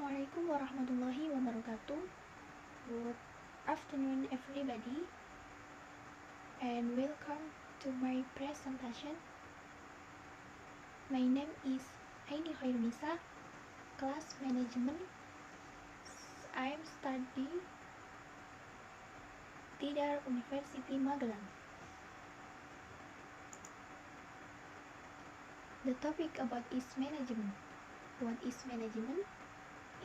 Assalamualaikum warahmatullahi wabarakatuh. Good afternoon, everybody, and welcome to my presentation. My name is Aini Khairunisa, class management. I'm studying Tidar University Magelang. The topic about is management. What is management?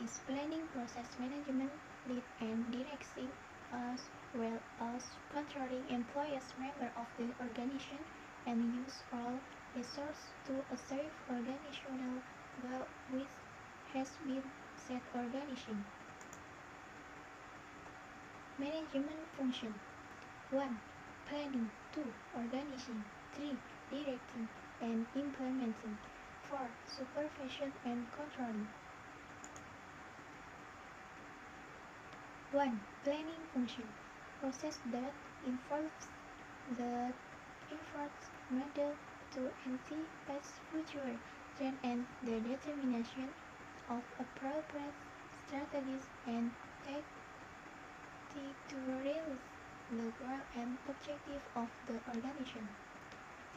Is planning, process management, lead and directing, as well as controlling employees, member of the organization, and use all resources to achieve organizational goal which has been set organization. Management function 1. Planning 2. Organizing 3. Directing and implementing 4. Supervision and controlling. 1. Planning function. Process that involves the efforts made to anticipate future trends and the determination of appropriate strategies and tactics to realize the goal and objective of the organization.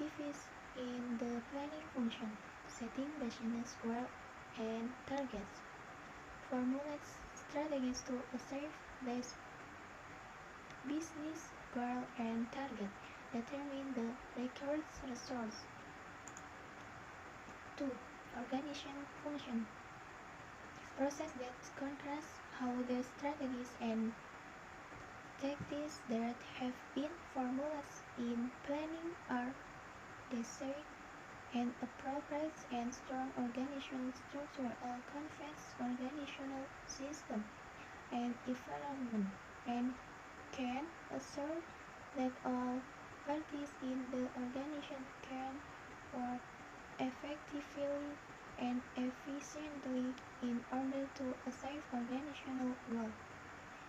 Activities in the planning function: setting business goals and targets, formulate strategies to achieve this business goal and target, determine the required resource. 2. Organization function. Process that controls how the strategies and tactics that have been formulated in planning are designed and appropriate and strong organizational structure or complex organizational system and environment, and can assure that all parties in the organization can work effectively and efficiently in order to achieve organizational goals.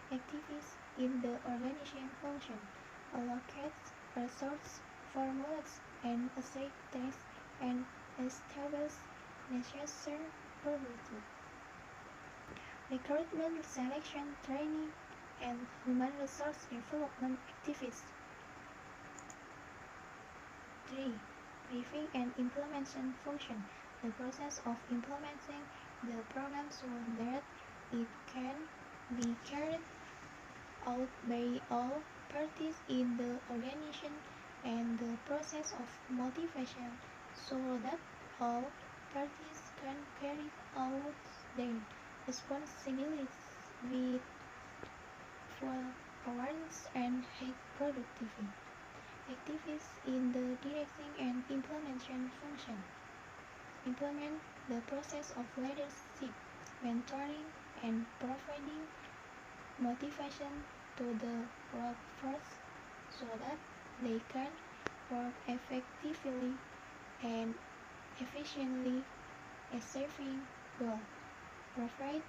Activities in the organization function: allocate resources, formulate and assign tasks, and establish necessary procedures. Recruitment, selection, training, and human resource development activities. 3. Briefing and implementation function. The process of implementing the program so that it can be carried out by all parties in the organization, and the process of motivation so that all parties can carry out their responsibilities with full awareness and high productivity. Activities in the directing and implementation function. Implement the process of leadership, mentoring, and providing motivation to the workforce so that they can work effectively and efficiently, achieving goals. Provide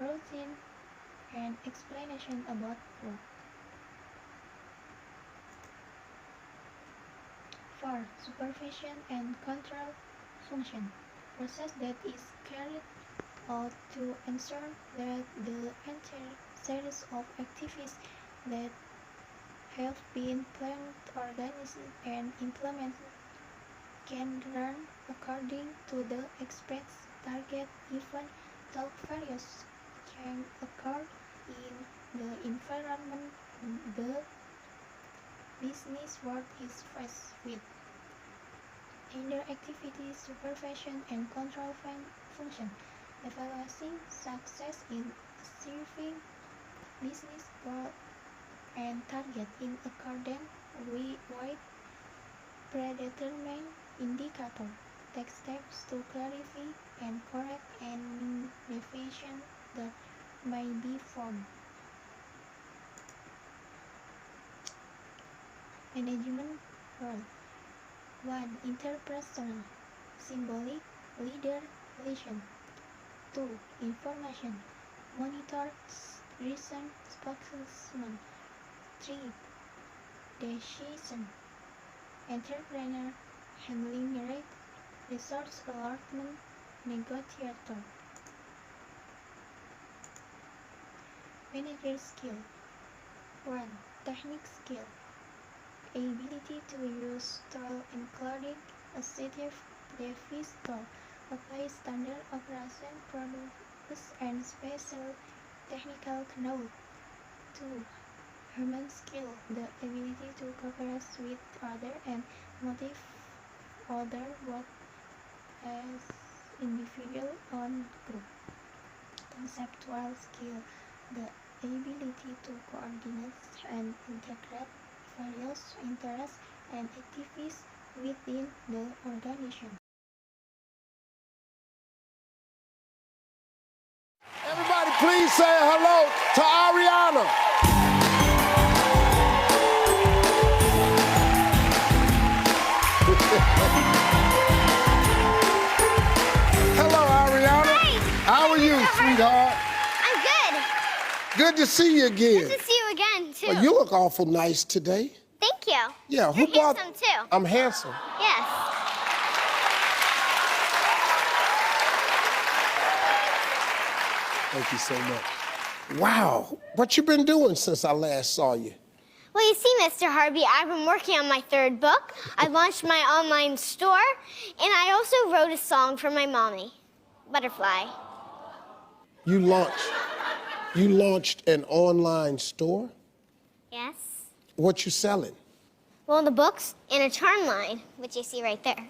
routine and explanation about work. 4. Supervision and control function. Process that is carried out to ensure that the entire series of activities that have been planned, organized, and implemented can run according to the expected target, even though various changes occur in the environment the business world is faced with. Under activity supervision and control function, evaluating success in achieving business goals and target in accordance with predetermined indicator. Take steps to clarify and correct any deviation that may be found. Management role. 1. Interpersonal, symbolic, leader, relation. 2. Information, monitor, reason, spokesman. 3. Decision, entrepreneur, handling rate, resource allotment, negotiator. manager skill. 1. Technique skill. Ability to use style including assertive device to apply standard operation products and special technical knowledge. 2. Human skill. The ability to cooperate with others and motivate others both as individual and group. Conceptual skill. The ability to coordinate and integrate various interests and activities within the organization. Everybody, please say hello to Ariana. Hello, Ariana. Hey. How are you, sweetheart? I'm good. Good to see you again. Good to see you again, too. Well, you look awful nice today. Thank you. Yeah, You're who bought? handsome, too. I'm handsome. Yes. Thank you so much. Wow, what you been doing since I last saw you? Well, you see, Mr. Harvey, I've been working on my third book. I launched my online store, and I also wrote a song for my mommy, Butterfly. You launched an online store? Yes. What you selling? Well, the books and a charm line, which you see right there.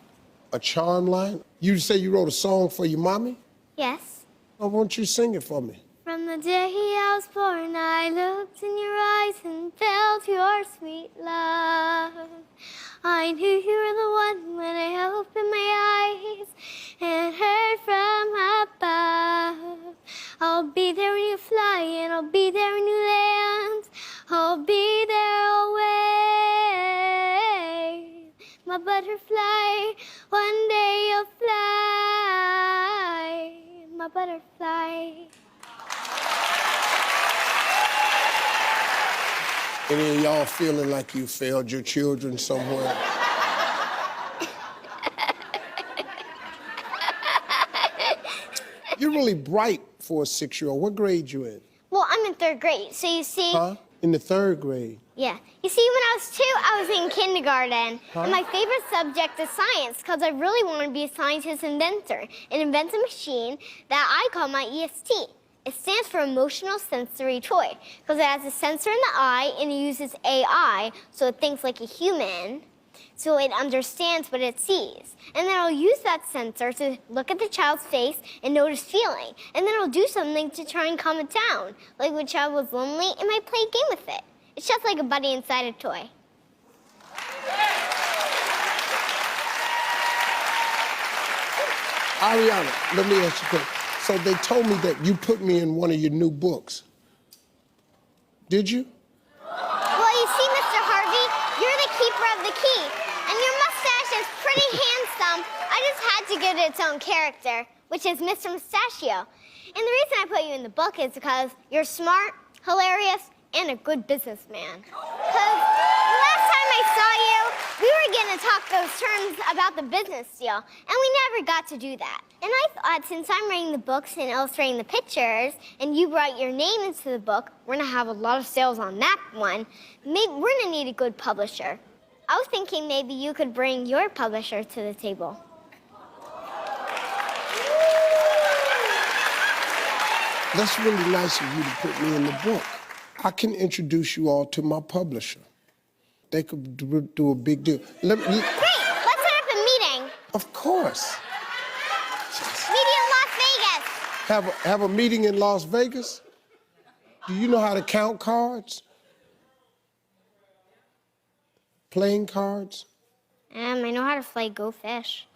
A charm line? You say you wrote a song for your mommy? Yes. Why won't you sing it for me? From the day I was born, I looked in your eyes and felt your sweet love. I knew you were the one when I opened my eyes and heard from above. I'll be there when you fly and I'll be there when you land. I'll be there always. My butterfly, one day you'll fly. My butterfly. Any of y'all feeling like you failed your children somewhere? You're really bright for a 6-year-old. What grade you in? Well, I'm in third grade, so you see... Huh? In the 3rd grade. Yeah. You see, when I was 2, I was in kindergarten. Huh? And my favorite subject is science, because I really want to be a scientist inventor and invent a machine that I call my EST. It stands for Emotional Sensory Toy, because it has a sensor in the eye and it uses AI, so it thinks like a human, so it understands what it sees. And then I'll use that sensor to look at the child's face and notice feeling. And then I'll do something to try and calm it down. Like when a child was lonely, it might play a game with it. It's just like a buddy inside a toy. Ariana, let me ask you a question. So they told me that you put me in one of your new books. Did you? Well, you see, Mr. Harvey, you're the keeper of the key. And your mustache is pretty handsome. I just had to give it its own character, which is Mr. Mustachio. And the reason I put you in the book is because you're smart, hilarious, and a good businessman. Because last time I saw you, we were going to talk those terms about the business deal, and we never got to do that. And I thought, since I'm writing the books and illustrating the pictures, and you brought your name into the book, we're going to have a lot of sales on that one. Maybe we're going to need a good publisher. I was thinking maybe you could bring your publisher to the table. That's really nice of you to put me in the book. I can introduce you all to my publisher. They could do a big deal. Great! Let's set up a meeting. Of course. Meeting in Las Vegas. Have a meeting in Las Vegas? Do you know how to count cards? Playing cards? I know how to play Go Fish.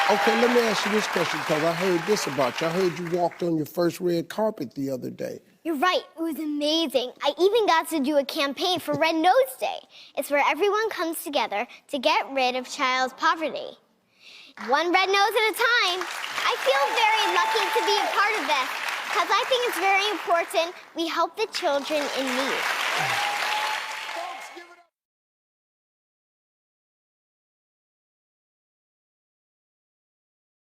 Okay, let me ask you this question, because I heard this about you. I heard you walked on your first red carpet the other day. You're right, it was amazing. I even got to do a campaign for Red Nose Day. It's where everyone comes together to get rid of child poverty. One red nose at a time. I feel very lucky to be a part of this, because I think it's very important we help the children in need.